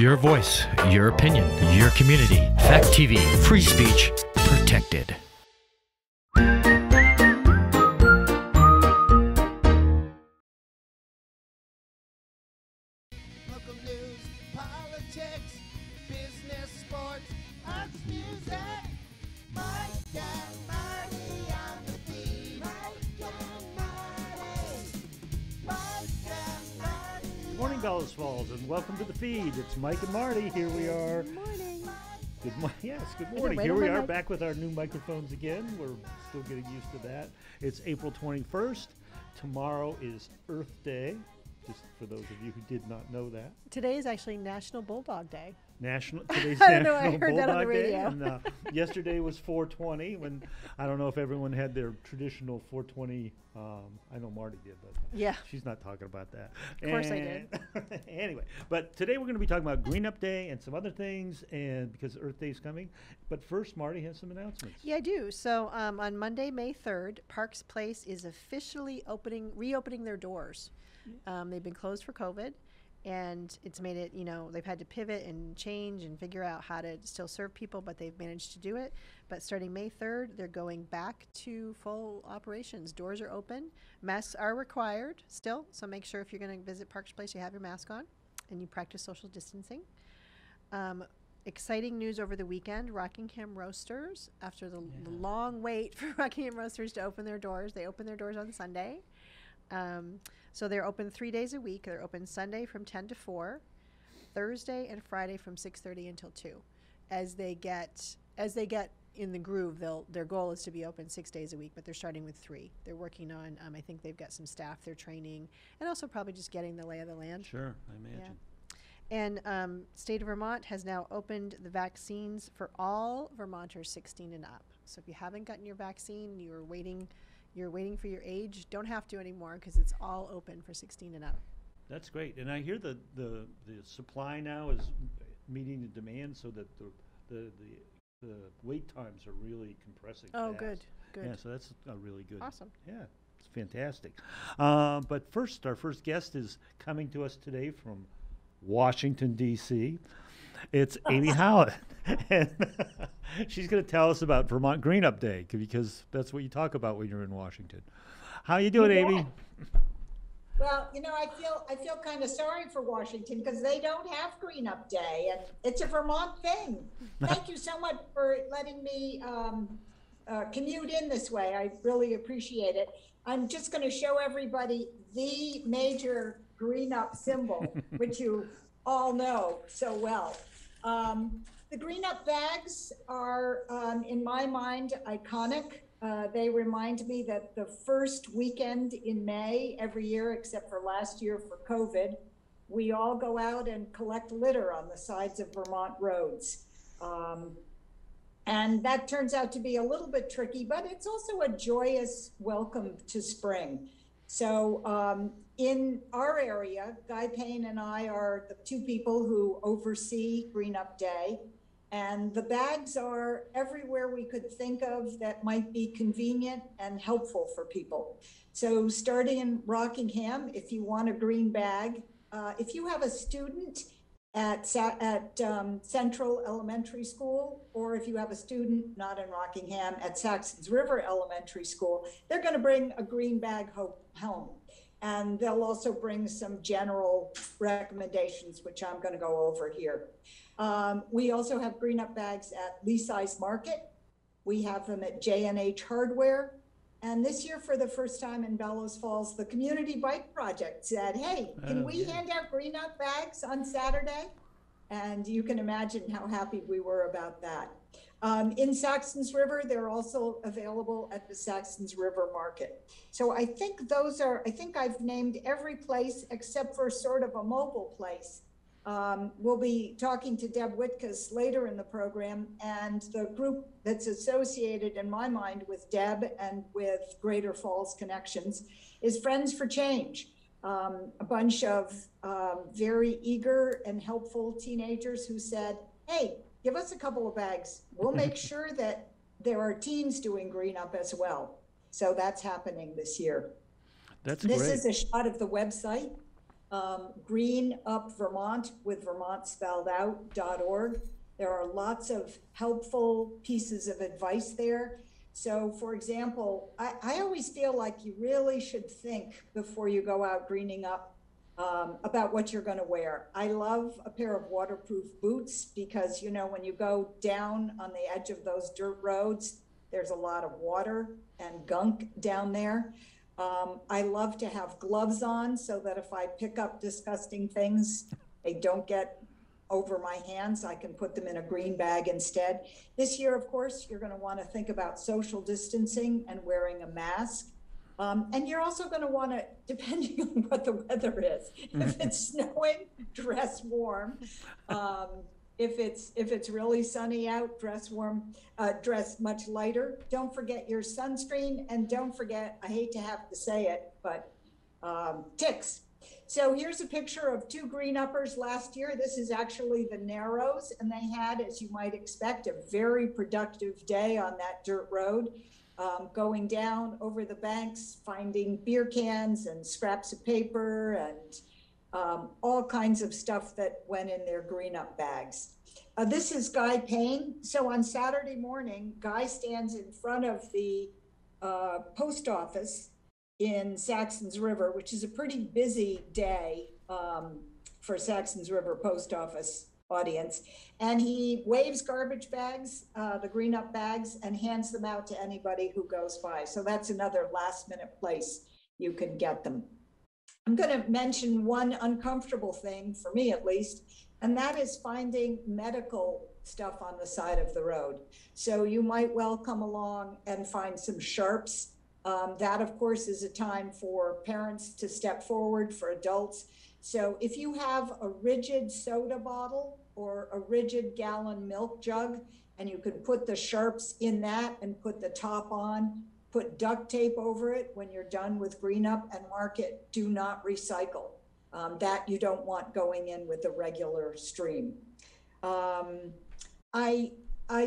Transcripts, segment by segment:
Your voice, your opinion, your community. Fact TV, free speech, protected. Local news, politics, business, sports, arts, music. Mike and Marty on the feed. Mike and Marty. Mike and Marty. Good morning, Bellows Falls, and welcome to the feed. It's Mike and Marty. Here we are. Good morning. Good morning. Yes, good morning. wait Here on we my are mic. back with our new microphones again. We're still getting used to that. It's April 21st. Tomorrow is Earth Day, just for those of you who did not know that. Today is actually National Bulldog Day. Today's I don't know, National I heard that on the Bulldog Day, radio. and yesterday was 420. When I don't know if everyone had their traditional 420. I know Marty did, but Yeah. she's not talking about that. Of course I did. Anyway, but today we're going to be talking about Green Up Day and some other things, and because Earth Day is coming. But first, Marty has some announcements. Yeah, I do. So on Monday, May 3rd, Parks Place is officially reopening their doors. They've been closed for COVID, and it's made it, they've had to pivot and change and figure out how to still serve people, but they've managed to do it. But starting May 3rd, they're going back to full operations. Doors are open. Masks are required still, so make sure if you're going to visit Parks Place, you have your mask on and you practice social distancing. Exciting news over the weekend, Rockingham Roasters, after the long wait for Rockingham Roasters to open their doors, they opened their doors on Sunday. So they're open 3 days a week. They're open Sunday from 10 to 4, Thursday and Friday from 6:30 until 2. As they get in the groove, their goal is to be open 6 days a week, but they're starting with 3. They're working on, I think they've got some staff they're training, and also probably just getting the lay of the land. Sure, I imagine. Yeah. And state of Vermont has now opened the vaccines for all Vermonters 16 and up. So if you haven't gotten your vaccine, you're waiting for your age, don't have to anymore because it's all open for 16 and up. That's great, and I hear the supply now is meeting the demand, so that the wait times are really compressing. Oh, fast. good. Yeah, so that's really good. Awesome. Yeah, it's fantastic. But first, our first guest is coming to us today from Washington, D.C. It's Amy Howlett, and she's going to tell us about Vermont Green Up Day, because that's what you talk about when you're in Washington. How you doing, Amy? Well, I feel kind of sorry for Washington because they don't have Green Up Day, and it's a Vermont thing. Thank you so much for letting me commute in this way. I really appreciate it. I'm just going to show everybody the major Green Up symbol, which you all know so well. The Green Up bags are, in my mind, iconic. They remind me that the first weekend in May every year, except for last year for COVID, we all go out and collect litter on the sides of Vermont roads. And that turns out to be a little bit tricky, but it's also a joyous welcome to spring. So in our area, Guy Payne and I are the two people who oversee Green Up Day. And the bags are everywhere we could think of that might be convenient and helpful for people. So starting in Rockingham, if you want a green bag, if you have a student at Central Elementary School, or if you have a student not in Rockingham at Saxons River Elementary School, they're going to bring a green bag home. And they'll also bring some general recommendations, which I'm going to go over here. We also have Green Up bags at Leasey's Market. We have them at J&H Hardware. And this year, for the first time in Bellows Falls, the Community Bike Project said, hey, can we hand out Green Up bags on Saturday? And you can imagine how happy we were about that. In Saxons River, they're also available at the Saxons River Market. So I think I've named every place except for sort of a mobile place. We'll be talking to Deb Witkus later in the program, and the group that's associated in my mind with Deb and with Greater Falls Connections is Friends for Change, a bunch of very eager and helpful teenagers who said, hey, give us a couple of bags. We'll make sure that there are teens doing Green Up as well. So that's happening this year. That's This great. is a shot of the website. Green Up Vermont, with Vermont spelled out.org. There are lots of helpful pieces of advice there. So for example, I always feel like you really should think before you go out greening up about what you're going to wear. I love a pair of waterproof boots because, you know, when you go down on the edge of those dirt roads, there's a lot of water and gunk down there. I love to have gloves on so that if I pick up disgusting things, they don't get over my hands. I can put them in a green bag instead. This year, of course, you're going to want to think about social distancing and wearing a mask. And you're also going to want to, depending on what the weather is, if it's snowing, dress warm. If it's really sunny out, dress warm, dress much lighter. Don't forget your sunscreen, and don't forget, I hate to have to say it, but ticks. So here's a picture of two green uppers last year. This is actually the Narrows, and they had, as you might expect, a very productive day on that dirt road, going down over the banks, finding beer cans and scraps of paper and all kinds of stuff that went in their green up bags. This is Guy Payne. So on Saturday morning, Guy stands in front of the post office in Saxons River, which is a pretty busy day for Saxons River post office audience. And he waves garbage bags, the green up bags, and hands them out to anybody who goes by. So that's another last minute place you can get them. I'm going to mention one uncomfortable thing, for me at least, and that is finding medical stuff on the side of the road. So you might well come along and find some sharps. That, of course, is a time for parents to step forward, for adults. So if you have a rigid soda bottle or a rigid gallon milk jug, and you could put the sharps in that and put the top on, put duct tape over it when you're done with green up, and mark it, do not recycle. That you don't want going in with a regular stream. I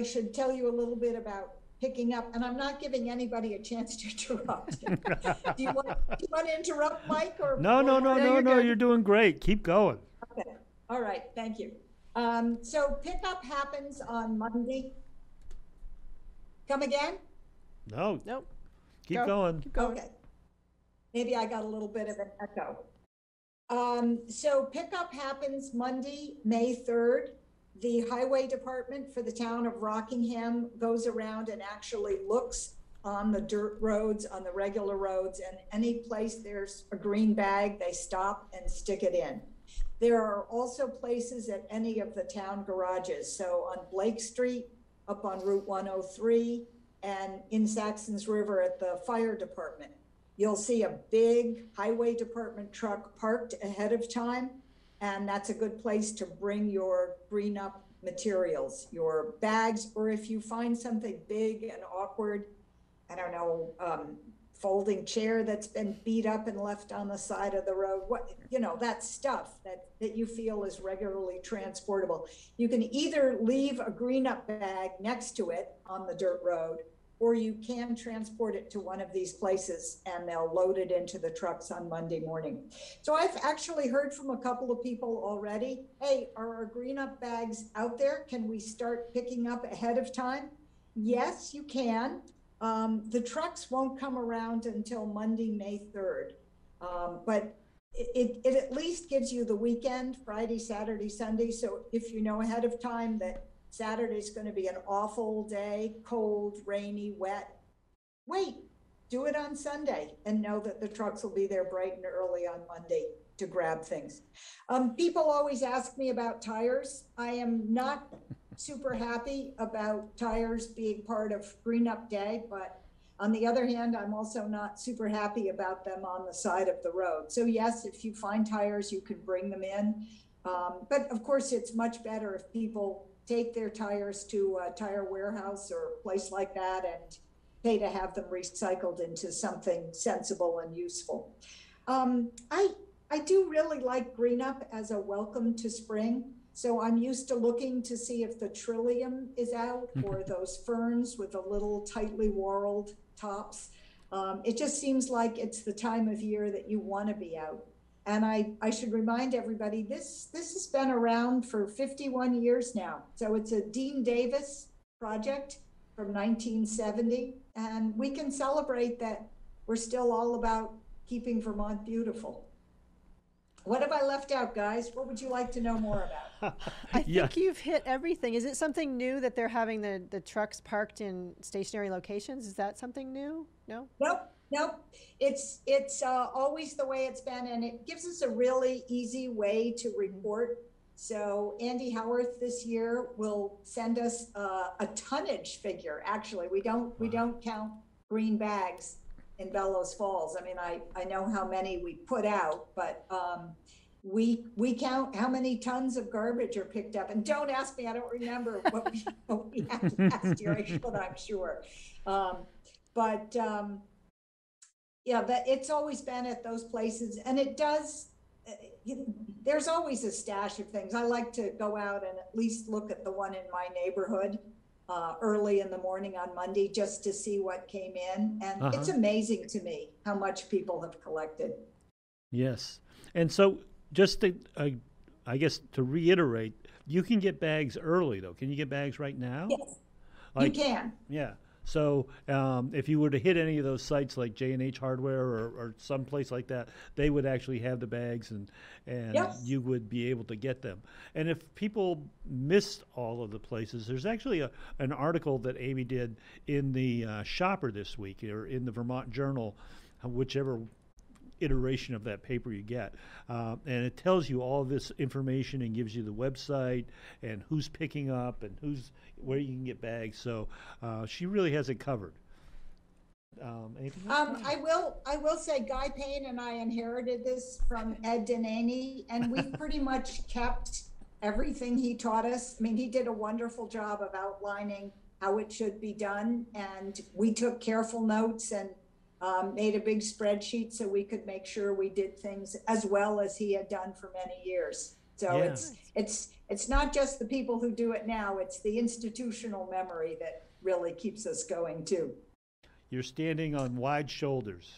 should tell you a little bit about picking up, and I'm not giving anybody a chance to interrupt. Do you want to interrupt, Mike? Or No, you're doing great. Keep going. Okay. All right. Thank you. So pickup happens on Monday. Come again? No. Nope. Keep Go. going. Keep going. Okay. Maybe I got a little bit of an echo. So pickup happens Monday, May 3rd. The highway department for the town of Rockingham goes around and actually looks on the dirt roads, on the regular roads, and any place there's a green bag, they stop and stick it in. There are also places at any of the town garages. So on Blake Street, up on Route 103, and in Saxons River at the fire department, you'll see a big highway department truck parked ahead of time. And that's a good place to bring your green up materials, your bags, or if you find something big and awkward, I don't know, folding chair that's been beat up and left on the side of the road, that stuff that you feel is regularly transportable. You can either leave a green up bag next to it on the dirt road, or you can transport it to one of these places and they'll load it into the trucks on Monday morning. So I've actually heard from a couple of people already, hey, are our green up bags out there? Can we start picking up ahead of time? Yes, you can. The trucks won't come around until Monday, May 3rd. But it at least gives you the weekend, Friday, Saturday, Sunday. So if you know ahead of time that Saturday's going to be an awful day, cold, rainy, wet, wait, do it on Sunday and know that the trucks will be there bright and early on Monday to grab things. People always ask me about tires. I am not super happy about tires being part of Green Up Day, but on the other hand, I'm also not super happy about them on the side of the road. So yes, if you find tires, you can bring them in. But of course, it's much better if people take their tires to a tire warehouse or a place like that and pay to have them recycled into something sensible and useful. I do really like Green Up as a welcome to spring. So I'm used to looking to see if the trillium is out or those ferns with the little tightly whorled tops. It just seems like it's the time of year that you want to be out. And I should remind everybody, this has been around for 51 years now. So it's a Dean Davis project from 1970. And we can celebrate that we're still all about keeping Vermont beautiful. What have I left out, guys? What would you like to know more about? I think you've hit everything. Is it something new that they're having the trucks parked in stationary locations? Is that something new? No? Nope. It's always the way it's been, and it gives us a really easy way to report. So Andy Howarth this year will send us a tonnage figure. Actually, we don't count green bags in Bellows Falls. I mean, I know how many we put out, but we count how many tons of garbage are picked up. And don't ask me, I don't remember what we had last year. I should, I'm sure. Yeah, but it's always been at those places, and it does. There's always a stash of things. I like to go out and at least look at the one in my neighborhood early in the morning on Monday just to see what came in. And it's amazing to me how much people have collected. Yes. And so just to, I guess to reiterate, you can get bags early though. Can you get bags right now? Yes, you can. Yeah. So if you were to hit any of those sites like J&H Hardware or someplace like that, they would actually have the bags and you would be able to get them. And if people missed all of the places, there's actually an article that Amy did in the Shopper this week, or in the Vermont Journal, whichever iteration of that paper you get, and it tells you all this information and gives you the website and who's picking up and where you can get bags. So she really has it covered. Anything else? I will say Guy Payne and I inherited this from Ed Denaney, and we've pretty much kept everything he taught us. I mean, he did a wonderful job of outlining how it should be done, and we took careful notes and made a big spreadsheet so we could make sure we did things as well as he had done for many years. So it's not just the people who do it now, it's the institutional memory that really keeps us going too. You're standing on wide shoulders.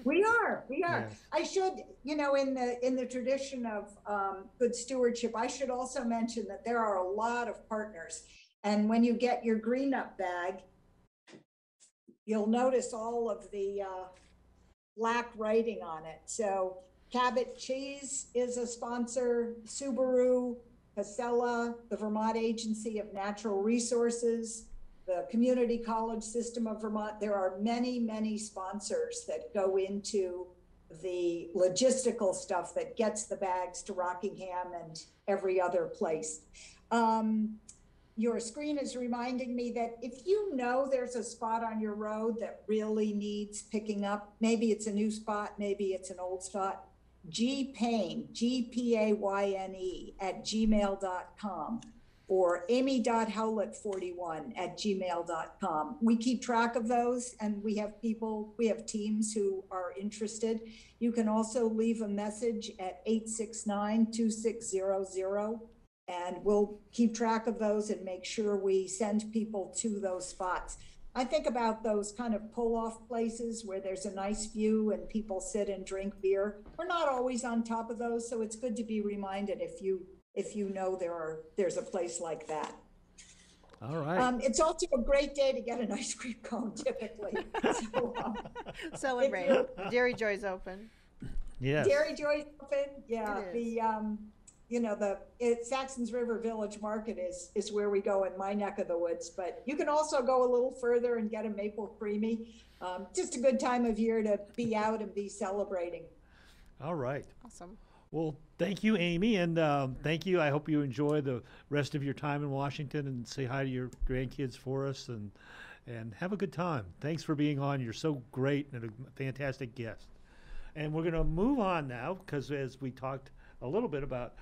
We are. Yes. I should, in the tradition of good stewardship, I should also mention that there are a lot of partners. And when you get your Green Up bag, you'll notice all of the black writing on it. So Cabot Cheese is a sponsor, Subaru, Casella, the Vermont Agency of Natural Resources, the Community College System of Vermont. There are many, many sponsors that go into the logistical stuff that gets the bags to Rockingham and every other place. Your screen is reminding me that if you know there's a spot on your road that really needs picking up, maybe it's a new spot, maybe it's an old spot, gpayne, G-P-A-Y-N-E @gmail.com or amy.howlett41 @gmail.com. We keep track of those, and we have teams who are interested. You can also leave a message at 869-2600. And we'll keep track of those and make sure we send people to those spots. I think about those kind of pull-off places where there's a nice view and people sit and drink beer. We're not always on top of those, so it's good to be reminded if you know there's a place like that. All right. It's also a great day to get an ice cream cone, typically. Celebrate. Dairy Joy's open. Yes. Dairy Joy's open. Yeah. The Saxons River Village Market is where we go in my neck of the woods, but you can also go a little further and get a maple creamy. Just a good time of year to be out and be celebrating. All right. Awesome. Well, thank you, Amy, and thank you. I hope you enjoy the rest of your time in Washington and say hi to your grandkids for us and have a good time. Thanks for being on. You're so great and a fantastic guest. And we're going to move on now because as we talked a little bit about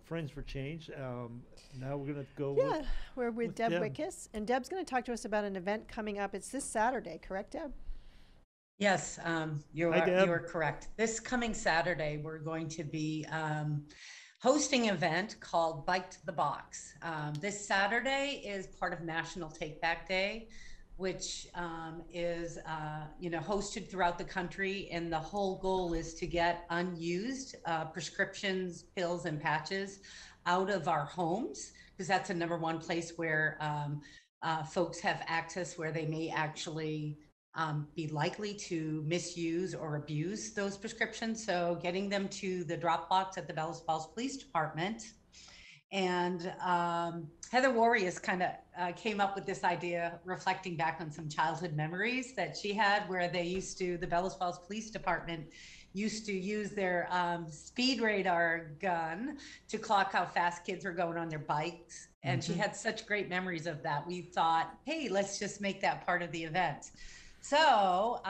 Friends for Change. Now we're going to go we're with Deb Witkus, and Deb's going to talk to us about an event coming up. It's this Saturday, correct, Deb? Yes, you are correct. This coming Saturday, we're going to be hosting an event called Bike to the Box. This Saturday is part of National Take Back Day. which is hosted throughout the country, and the whole goal is to get unused prescriptions, pills, and patches out of our homes, because that's a number one place where folks have access, where they may actually be likely to misuse or abuse those prescriptions. So getting them to the drop box at the Bellows Falls Police Department. And Heather Warriors kind of came up with this idea, reflecting back on some childhood memories that she had, where the Bellows Falls Police Department used to use their speed radar gun to clock how fast kids were going on their bikes. And she had such great memories of that. We thought, hey, let's just make that part of the event. So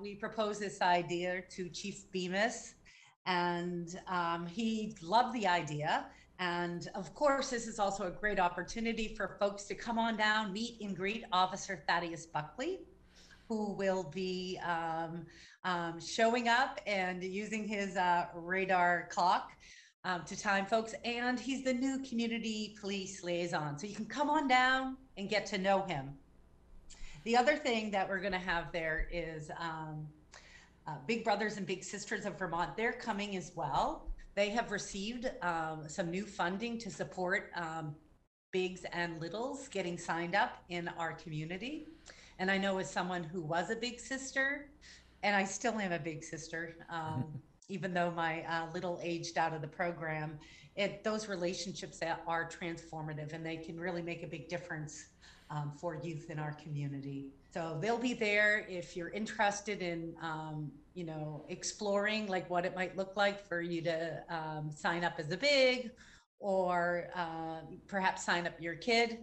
we proposed this idea to Chief Bemis, and he loved the idea. And of course, this is also a great opportunity for folks to come on down, meet and greet Officer Thaddeus Buckley, who will be showing up and using his radar clock to time folks. And he's the new community police liaison. So you can come on down and get to know him. The other thing that we're going to have there is Big Brothers and Big Sisters of Vermont. They're coming as well. They have received some new funding to support bigs and littles getting signed up in our community. And I know, as someone who was a big sister, and I still am a big sister, even though my little aged out of the program, those relationships that are transformative, and they can really make a big difference for youth in our community. So they'll be there if you're interested in, exploring like what it might look like for you to sign up as a big, or perhaps sign up your kid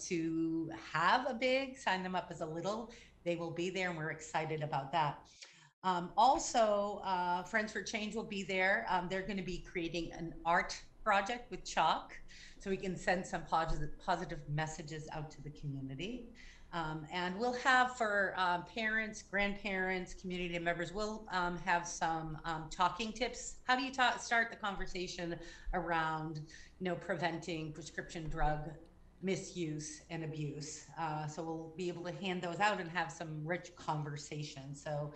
to have a big, sign them up as a little. They will be there, and we're excited about that. Also, Friends for Change will be there. They're going to be creating an art project with chalk, so we can send some positive messages out to the community. And we'll have, for parents, grandparents, community members, we'll have some talking tips. How do you start the conversation around, preventing prescription drug misuse and abuse? So we'll be able to hand those out and have some rich conversation. So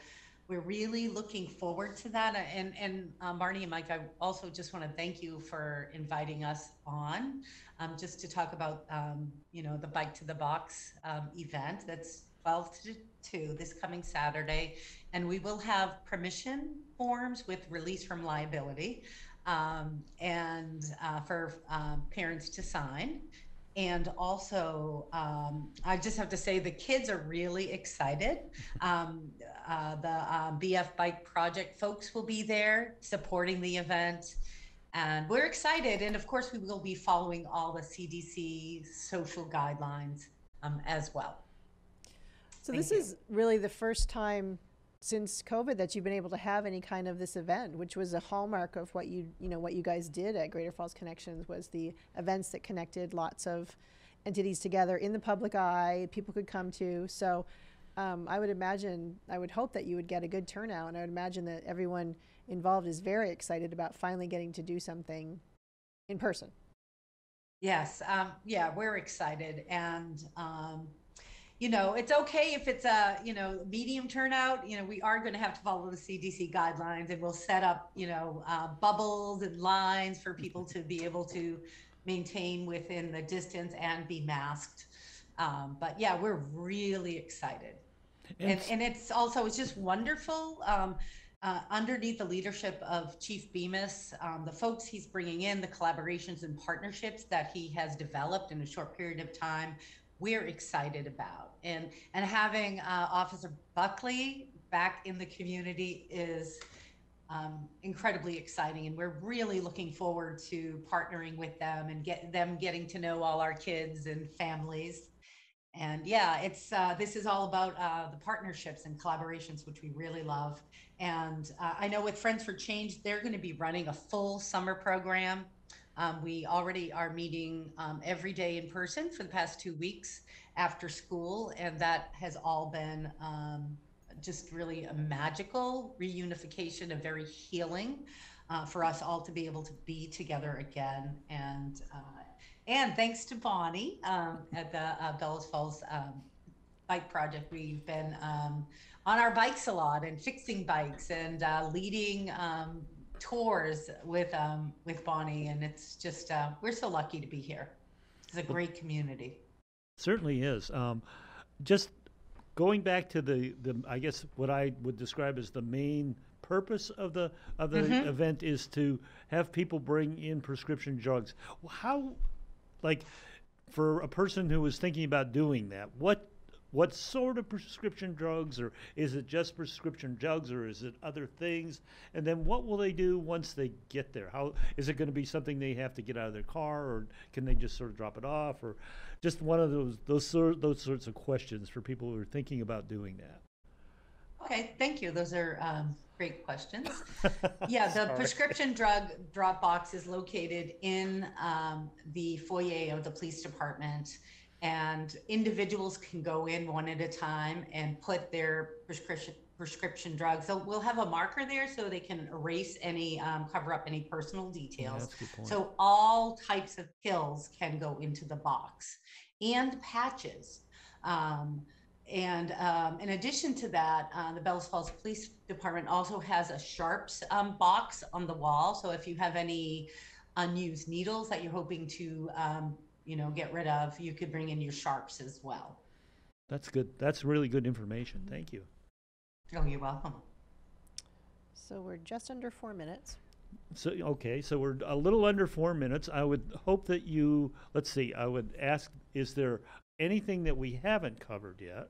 we're really looking forward to that. And Marnie and Mike, I also just want to thank you for inviting us on, just to talk about, the Bike to the Box event. That's 12 to 2 this coming Saturday. And we will have permission forms with release from liability, and for parents to sign. And also, I just have to say, the kids are really excited. The BF Bike Project folks will be there supporting the event, and we're excited. And of course, we will be following all the CDC social guidelines as well. So this is really the first time since COVID that you've been able to have any kind of this event, which was a hallmark of what what you guys did at Greater Falls Connections, was the events that connected lots of entities together in the public eye, people could come to. So I would hope that you would get a good turnout, and I would imagine that everyone involved is very excited about finally getting to do something in person. Yes, yeah, we're excited. And it's okay if it's a, medium turnout. We are going to have to follow the CDC guidelines, and we'll set up, bubbles and lines for people to be able to maintain within the distance and be masked. But yeah, we're really excited. And it's just wonderful. Underneath the leadership of Chief Bemis, the folks he's bringing in, the collaborations and partnerships that he has developed in a short period of time, we're excited about. And having Officer Buckley back in the community is incredibly exciting. And we're really looking forward to partnering with them and getting to know all our kids and families. And yeah, this is all about the partnerships and collaborations, which we really love. And I know with Friends for Change, they're going to be running a full summer program. We already are meeting every day in person for the past 2 weeks after school, and that has all been just really a magical reunification, of very healing for us all to be able to be together again. And thanks to Bonnie at the Bellows Falls bike project. We've been on our bikes a lot and fixing bikes and leading tours with Bonnie, and it's just we're so lucky to be here. It's a great community. Certainly is. Just going back to the I guess what I would describe as the main purpose of the event is to have people bring in prescription drugs. How, like, for a person who is thinking about doing that, what sort of prescription drugs, or is it just prescription drugs, or is it other things? And then what will they do once they get there? How is it going to be something they have to get out of their car, or can they just sort of drop it off, or just one of those sorts of questions for people who are thinking about doing that? Okay, thank you. Those are great questions. Yeah, the Sorry. prescription drug drop box is located in the foyer of the police department, and individuals can go in one at a time and put their prescription drugs. So we'll have a marker there so they can erase any, cover up any personal details. that's a good point. So all types of pills can go into the box, and patches. And in addition to that, the Bellows Falls Police Department also has a sharps box on the wall. So if you have any unused needles that you're hoping to, get rid of, you could bring in your sharps as well. That's good. That's really good information. Thank you. Oh, you're welcome. So we're just under 4 minutes. So, okay, so we're a little under 4 minutes. I would hope that let's see, I would ask, is there anything that we haven't covered yet?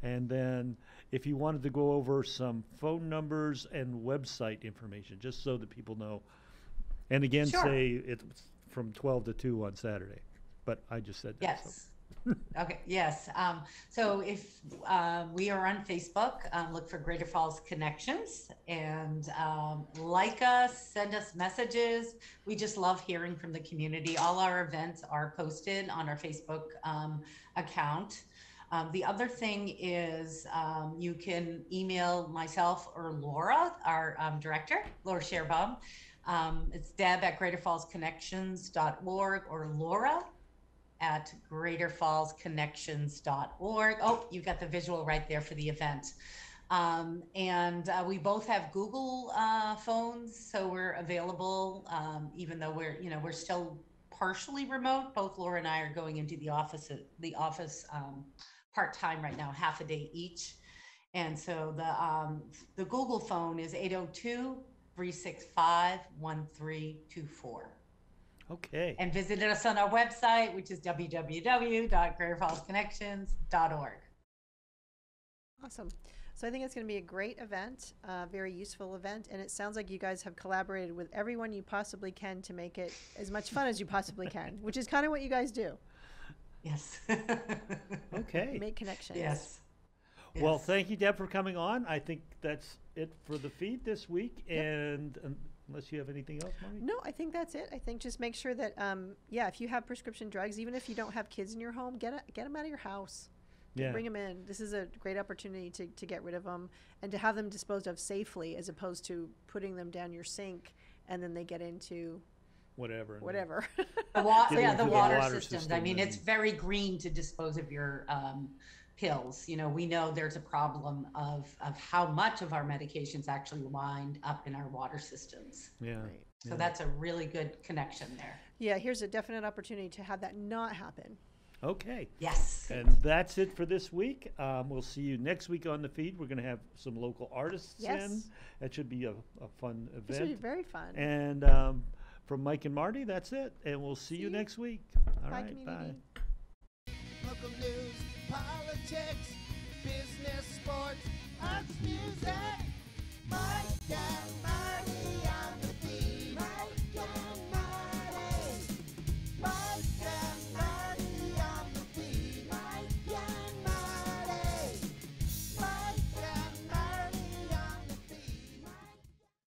And then if you wanted to go over some phone numbers and website information, just so that people know. And again, Sure. say it's from 12 to 2 on Saturday. But I just said that. Yes. Okay, yes. So if we are on Facebook, look for Greater Falls Connections, and like us, send us messages. We just love hearing from the community. All our events are posted on our Facebook account. The other thing is you can email myself or Laura, our director, Laura Scherbaum. It's deb@greaterfallsconnections.org or Laura at greaterfallsconnections.org. Oh, you got the visual right there for the event. And we both have Google phones, so we're available, even though we're still partially remote. Both Laura and I are going into the office part-time right now, half a day each. And so the Google phone is 802-365-1324. Okay. And visit us on our website, which is www.greaterfallsconnections.org. Awesome. So I think it's going to be a great event, very useful event, and it sounds like you guys have collaborated with everyone you possibly can to make it as much fun as you possibly can, which is kind of what you guys do. Yes. Okay. Make connections. Yes. Well, Yes. thank you, Deb, for coming on. I think that's it for the feed this week. And unless you have anything else, Marty? No, I think that's it. I think just make sure that, if you have prescription drugs, even if you don't have kids in your home, get them out of your house. Yeah. Bring them in. This is a great opportunity to get rid of them and to have them disposed of safely, as opposed to putting them down your sink and then they get into Whatever. whatever. The Get into the water water systems. I system mean, it's and- very green to dispose of your pills. We know there's a problem of how much of our medications actually wind up in our water systems. Yeah. Right. So that's a really good connection there. Yeah, here's a definite opportunity to have that not happen. Okay. Yes. And that's it for this week. We'll see you next week on the feed. We're going to have some local artists in. Yes. That should be a fun This should be event. very fun. And from Mike and Marty, that's it. And we'll see you you. next week. All Bye, right. community. Bye. Local news, politics, business, sports, arts, music.